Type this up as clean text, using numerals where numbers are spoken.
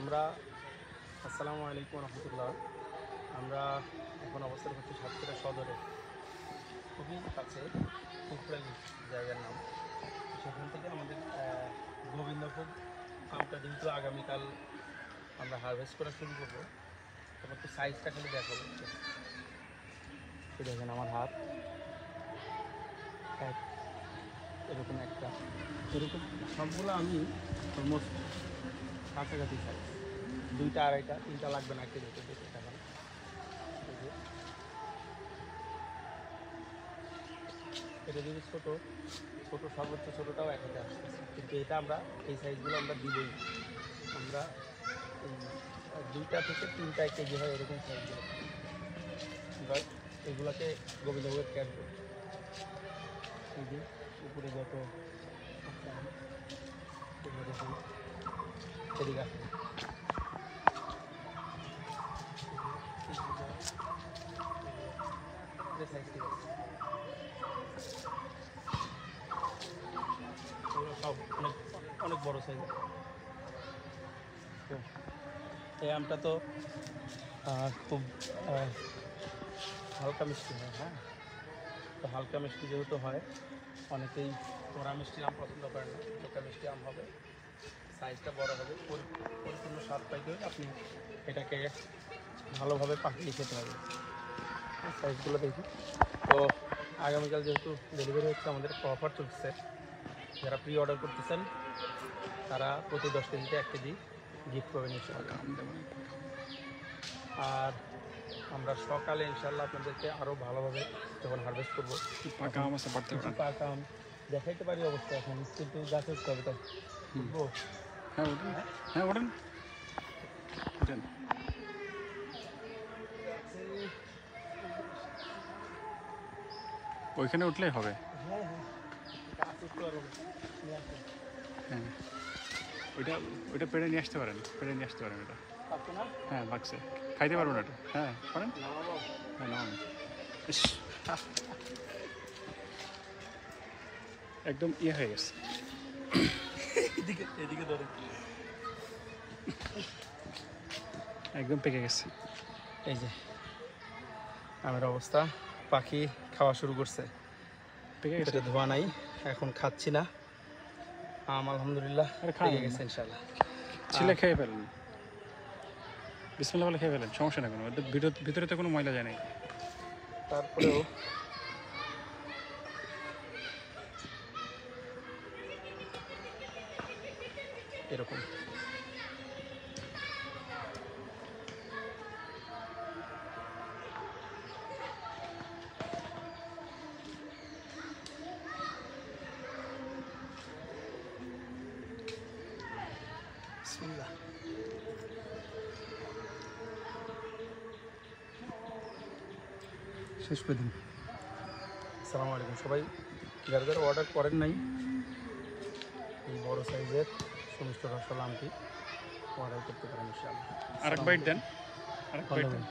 আমরা আসসালামু আলাইকুম রহমতুল্লাহ। আমরা এখন অবস্থান করছি সাতক্ষীরা সদরে, খুবই কাছে কুকরালি জায়গার নাম। সেখান থেকে আমাদের গোবিন্দভোগ আমটা যেহেতু আগামীকাল আমরা হারভেস্ট করা শুরু করবো, তারপর তো সাইজটা খালি দেখাবো। দেখেন আমার হাত এক এরকম একটা, এরকম সবগুলো আমি অলমোস্ট কাছাকাছি সাইজ, 2টা 2.5টা 3টা লাগবে না, একটা যেতে দেখে দেখান। এটা যদি ছোটো সর্বোচ্চ ছোটোটাও 1,000 আসতেছে, কিন্তু এটা আমরা এই সাইজগুলো আমরা দিবই। আমরা এই 2টা থেকে 3টা কেজি হয় এরকম সাইজগুলো আমরা এগুলোকে গোবিন্দভোগের ক্যাট করি। এই যে উপরে যত দেখুন এদিকে আসুন, সাইজ ঠিক আছে, সব অনেক অনেক বড়ো সাইজ। তো এই আমটা তো খুব হালকা মিষ্টি হয়। হ্যাঁ, তো হালকা মিষ্টি যেহেতু হয়, অনেকেই কড়া মিষ্টি আম পছন্দ করেন না, হালকা মিষ্টি আম হবে, সাইজটা বড় হবে, পরিপূর্ণ স্বাদ পাইতে হলে আপনি এটাকে ভালোভাবে পাকিয়ে খেতে হবে। সাইজগুলো দেখি। তো আগামীকাল যেহেতু ডেলিভারি হচ্ছে, আমাদের একটা অফার চলছে, যারা প্রি অর্ডার করতেছেন তারা প্রতি 10 কেজিতে 1 কেজি গিফট পাবেন ইনশাআল্লাহ। আর আমরা সকালে ইনশাআল্লাহ আপনাদেরকে আরও ভালোভাবে যখন হারভেস্ট করবো, পাকা আম আছে, পাকা আম দেখাইতে পারি অবস্থা এখন, কিন্তু গাছে উঠতে হবে। তো উঠবো? হ্যাঁ ওঠেন ওঠেন। ওইখানে উঠলেই হবে। হ্যাঁ হ্যাঁ, গাছ উঠতে পারবো না। হ্যাঁ, ওইটা পেড়ে নিয়ে আসতে পারেন, ওটা। পারতো না? হ্যাঁ লাগছে, খাইতে পারবো না এটা। হ্যাঁ করেন, নামাবো? হ্যাঁ নাম একদম ইয়ে হয়ে গেছে। এদিকে ধরে একদম পেকে গেছে। এই যে আমার অবস্থা, পাখি খাওয়া শুরু করছে, পেকে গেছে, এটা ধোয়া নাই, এখন খাচ্ছি না। আম আলহামদুলিল্লাহ পেকে গেছে ইনশাআল্লাহ। ছিলে খেয়ে ফেলেন, বিসমিল্লাহ বলে খেয়ে ফেলেন, সমস্যা না কোনো। ভিতরে তো কোনো ময়লা যায় নাই। তারপরেও এরকম বিসমিল্লাহ। শেষ করে দিন। আসসালামু আলাইকুম সবাই, যারা যারা অর্ডার করেন নাই এই বড় সাইজের সুমিষ্ট রসগোল্লা আমটি অর্ডার করতে পারেন ইনশাআল্লাহ। আরেক বাইট দেন, আরেক বাইট দেন।